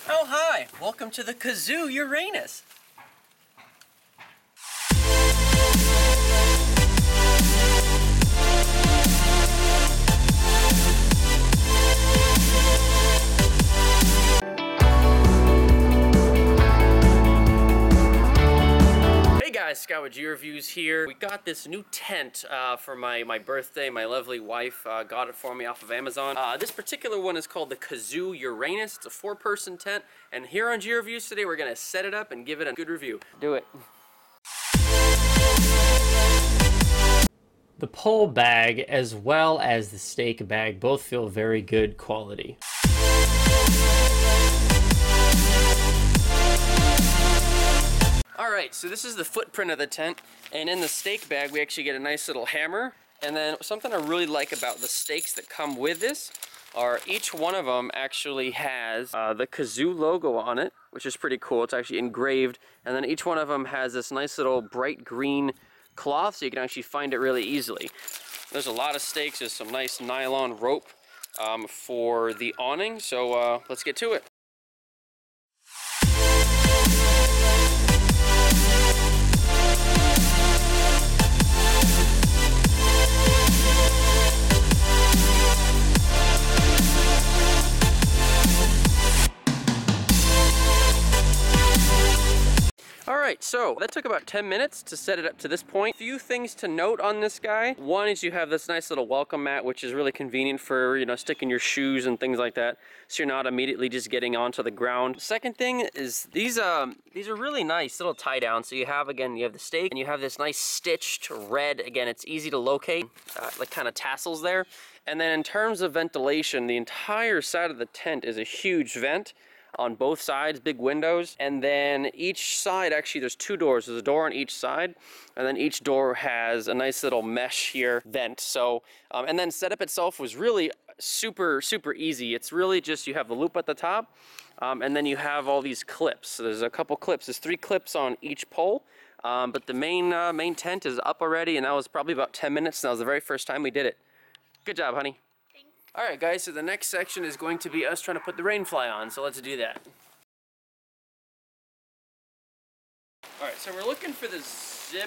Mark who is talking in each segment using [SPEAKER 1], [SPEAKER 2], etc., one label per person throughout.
[SPEAKER 1] Oh, hi! Welcome to the Kazoo Uranus. Hey guys, Scott with G Reviews here. We got this new tent for my birthday. My lovely wife got it for me off of Amazon. This particular one is called the Kazoo Uranus. It's a 4-person tent, and here on G Reviews today we're gonna set it up and give it a good review. Do it. The pole bag as well as the stake bag both feel very good quality. Alright, so this is the footprint of the tent, and in the stake bag we actually get a nice little hammer, and then something I really like about the stakes that come with this are each one of them actually has the Kazoo logo on it, which is pretty cool. It's actually engraved, and then each one of them has this nice little bright green cloth so you can actually find it really easily. There's a lot of stakes. There's some nice nylon rope for the awning, so let's get to it. Alright, so that took about 10 minutes to set it up to this point. A few things to note on this guy. One is you have this nice little welcome mat, which is really convenient for, you know, sticking your shoes and things like that, so you're not immediately just getting onto the ground. Second thing is these are really nice little tie down. So you have, again, you have the stake and you have this nice stitched red. Again, it's easy to locate, like kind of tassels there. And then in terms of ventilation, the entire side of the tent is a huge vent on both sides, big windows, and then each side, actually there's 2 doors. There's a door on each side, and then each door has a nice little mesh here vent. So and then setup itself was really super easy. It's really just, you have the loop at the top, and then you have all these clips. So there's a couple clips. There's 3 clips on each pole, but the main tent is up already, and that was probably about 10 minutes. And that was the very first time we did it. Good job, honey. Alright guys, so the next section is going to be us trying to put the rainfly on, so let's do that. Alright, so we're looking for the zipper,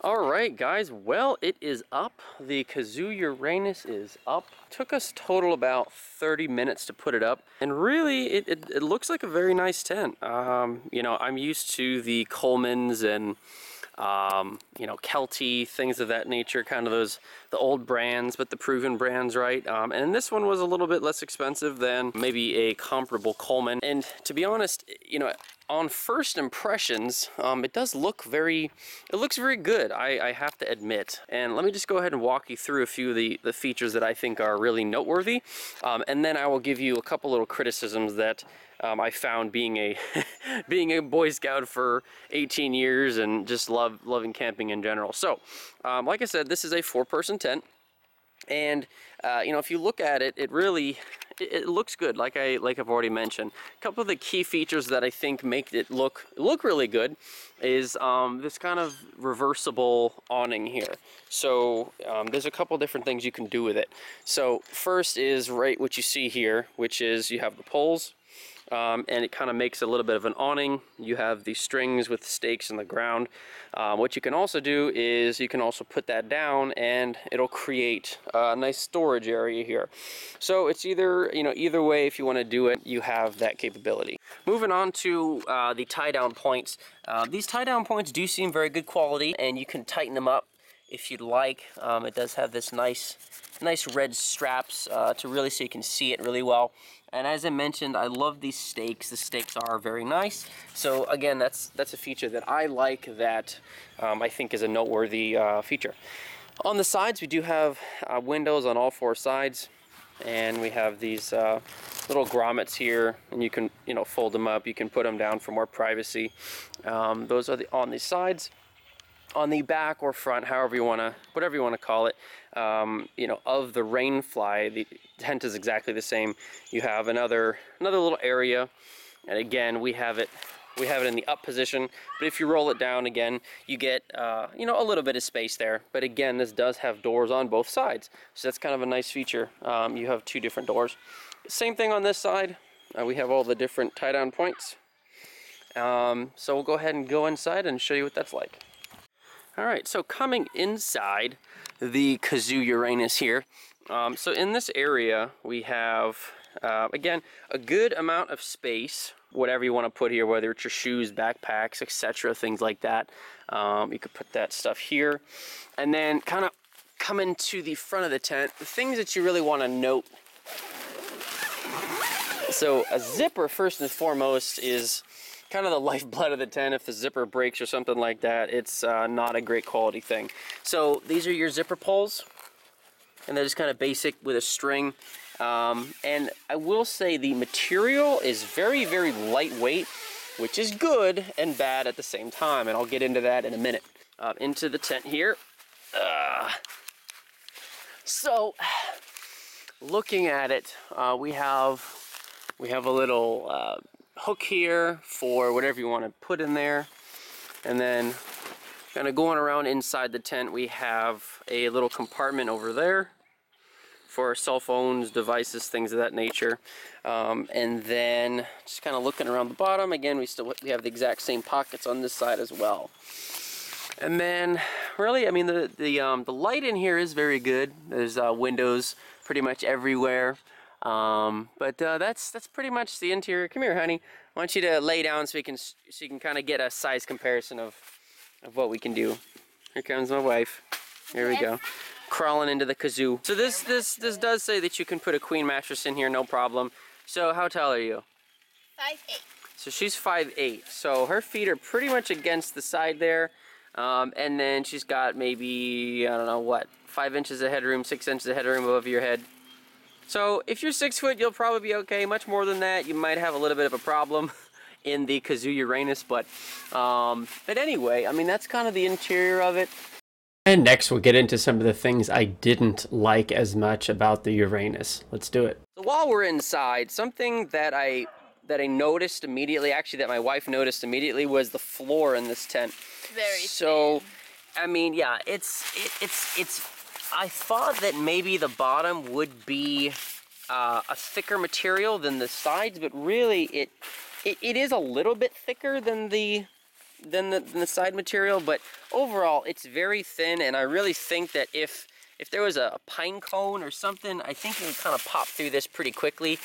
[SPEAKER 1] Alright guys, well, it is up. The Kazoo Uranus is up. Took us total about 30 minutes to put it up, and really it looks like a very nice tent. You know, I'm used to the Coleman's and you know, Kelty, things of that nature, kind of the old brands, but the proven brands, right? And this one was a little bit less expensive than maybe a comparable Coleman. And to be honest, you know, on first impressions, it does look it looks very good, I have to admit. And let me just go ahead and walk you through a few of the features that I think are really noteworthy. And then I will give you a couple little criticisms that I found being a being a Boy Scout for 18 years and just loving camping in general. So, like I said, this is a 4-person tent, and you know, if you look at it, it looks good. Like I've already mentioned, a couple of the key features that I think make it look really good is this kind of reversible awning here. So there's a couple different things you can do with it. So first is right what you see here, which is you have the poles. and it kind of makes a little bit of an awning. You have the strings with stakes in the ground. What you can also do is you can also put that down and it'll create a nice storage area here. So it's either, you know, either way, if you want to do it, you have that capability. Moving on to the tie-down points. These tie-down points do seem very good quality, and you can tighten them up if you'd like. It does have this nice red straps to really, so you can see it really well. And as I mentioned, I love these stakes. The stakes are very nice. So again, that's a feature that I like, that I think is a noteworthy feature. On the sides, we do have windows on all 4 sides, and we have these little grommets here, and you can, you know, fold them up. You can put them down for more privacy. Those are on the sides. On the back or front, however you want to, whatever you want to call it, you know, of the rainfly, the tent is exactly the same. You have another little area, and again, we have it in the up position. But if you roll it down again, you get you know, a little bit of space there. But again, this does have doors on both sides, so that's kind of a nice feature. You have 2 different doors. Same thing on this side. We have all the different tie-down points. So we'll go ahead and go inside and show you what that's like. All right, so coming inside the Kazoo Uranus here. So in this area, we have, again, a good amount of space, whatever you want to put here, whether it's your shoes, backpacks, etc., things like that. You could put that stuff here. And then kind of coming to the front of the tent, the things that you really want to note. So a zipper, first and foremost, is kind of the lifeblood of the tent. If the zipper breaks or something like that, it's not a great quality thing. So these are your zipper pulls, and they're just kind of basic with a string. And I will say the material is very, very lightweight, which is good and bad at the same time, and I'll get into that in a minute. Into the tent here. So looking at it, we have a little hook here for whatever you want to put in there, and then kind of going around inside the tent, we have a little compartment over there for cell phones, devices, things of that nature. And then just kind of looking around the bottom, again, we have the exact same pockets on this side as well. And then really, I mean, the light in here is very good. There's windows pretty much everywhere. But that's pretty much the interior. Come here, honey. I want you to lay down so you can kind of get a size comparison of what we can do. Here comes my wife. Here we go, crawling into the Kazoo. So this does say that you can put a queen mattress in here, no problem. So how tall are you?
[SPEAKER 2] 5'8".
[SPEAKER 1] So she's 5'8". So her feet are pretty much against the side there, and then she's got maybe, I don't know what, 5 inches of headroom, 6 inches of headroom above your head. So if you're 6 foot, you'll probably be okay. Much more than that, you might have a little bit of a problem in the Kazoo Uranus. But anyway, I mean, that's kind of the interior of it. And next, we'll get into some of the things I didn't like as much about the Uranus. Let's do it. So while we're inside, something that I noticed immediately, actually that my wife noticed immediately, was the floor in this tent.
[SPEAKER 2] Very
[SPEAKER 1] so
[SPEAKER 2] thin.
[SPEAKER 1] I mean, yeah, it's I thought that maybe the bottom would be a thicker material than the sides, but really it is a little bit thicker than the side material, but overall it's very thin. And I really think that if there was a pine cone or something, I think it would kind of pop through this pretty quickly.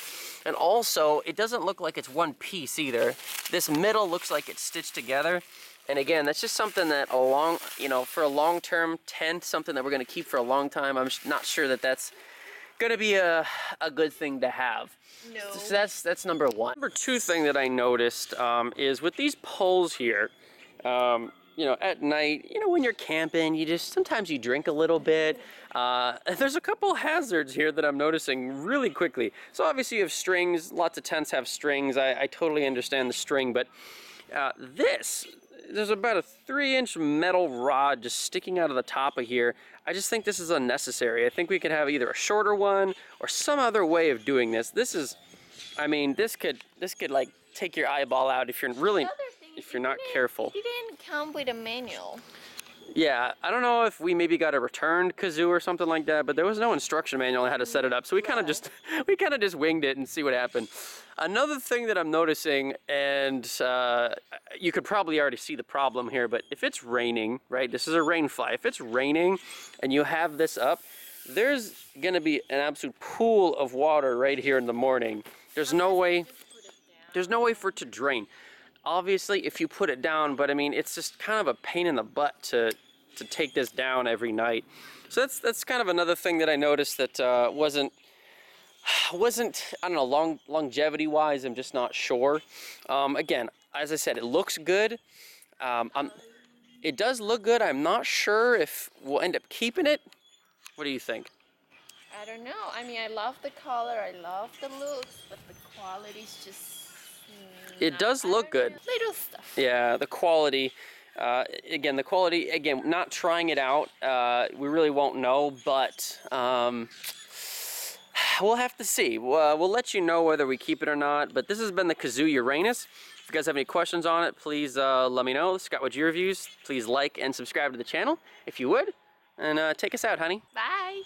[SPEAKER 1] And also, it doesn't look like it's one piece either. This middle looks like it's stitched together. And again, that's just something that for a long-term tent, something that we're going to keep for a long time, I'm not sure that that's going to be a good thing to have.
[SPEAKER 2] No.
[SPEAKER 1] So that's number one. Number two thing that I noticed is with these poles here, at night, when you're camping, sometimes you drink a little bit. There's a couple hazards here that I'm noticing really quickly. So obviously you have strings. Lots of tents have strings. I totally understand the string, but there's about a 3-inch metal rod just sticking out of the top of here. I just think this is unnecessary. I think we could have either a shorter one or some other way of doing this. This could like take your eyeball out if you're not careful.
[SPEAKER 2] You didn't come with a manual.
[SPEAKER 1] Yeah, I don't know if we maybe got a returned Kazoo or something like that, but there was no instruction manual on how to set it up, so we kind of just winged it and see what happened. Another thing that I'm noticing, and you could probably already see the problem here, but if it's raining, right? This is a rain fly. If it's raining and you have this up, there's gonna be an absolute pool of water right here in the morning. There's no way for it to drain. Obviously, if you put it down, but I mean, it's just kind of a pain in the butt to take this down every night. So that's kind of another thing that I noticed that wasn't I don't know, longevity-wise, I'm just not sure. Again, as I said, it looks good. It does look good. I'm not sure if we'll end up keeping it. What do you think?
[SPEAKER 2] I don't know. I mean, I love the color, I love the looks, but the quality's just...
[SPEAKER 1] It does look good.
[SPEAKER 2] Little stuff.
[SPEAKER 1] Yeah, the quality. Again, not trying it out, we really won't know, but we'll have to see. We'll let you know whether we keep it or not, but this has been the Kazoo Uranus. If you guys have any questions on it, please let me know. Scott, what's your reviews? Please like and subscribe to the channel if you would, and take us out, honey.
[SPEAKER 2] Bye.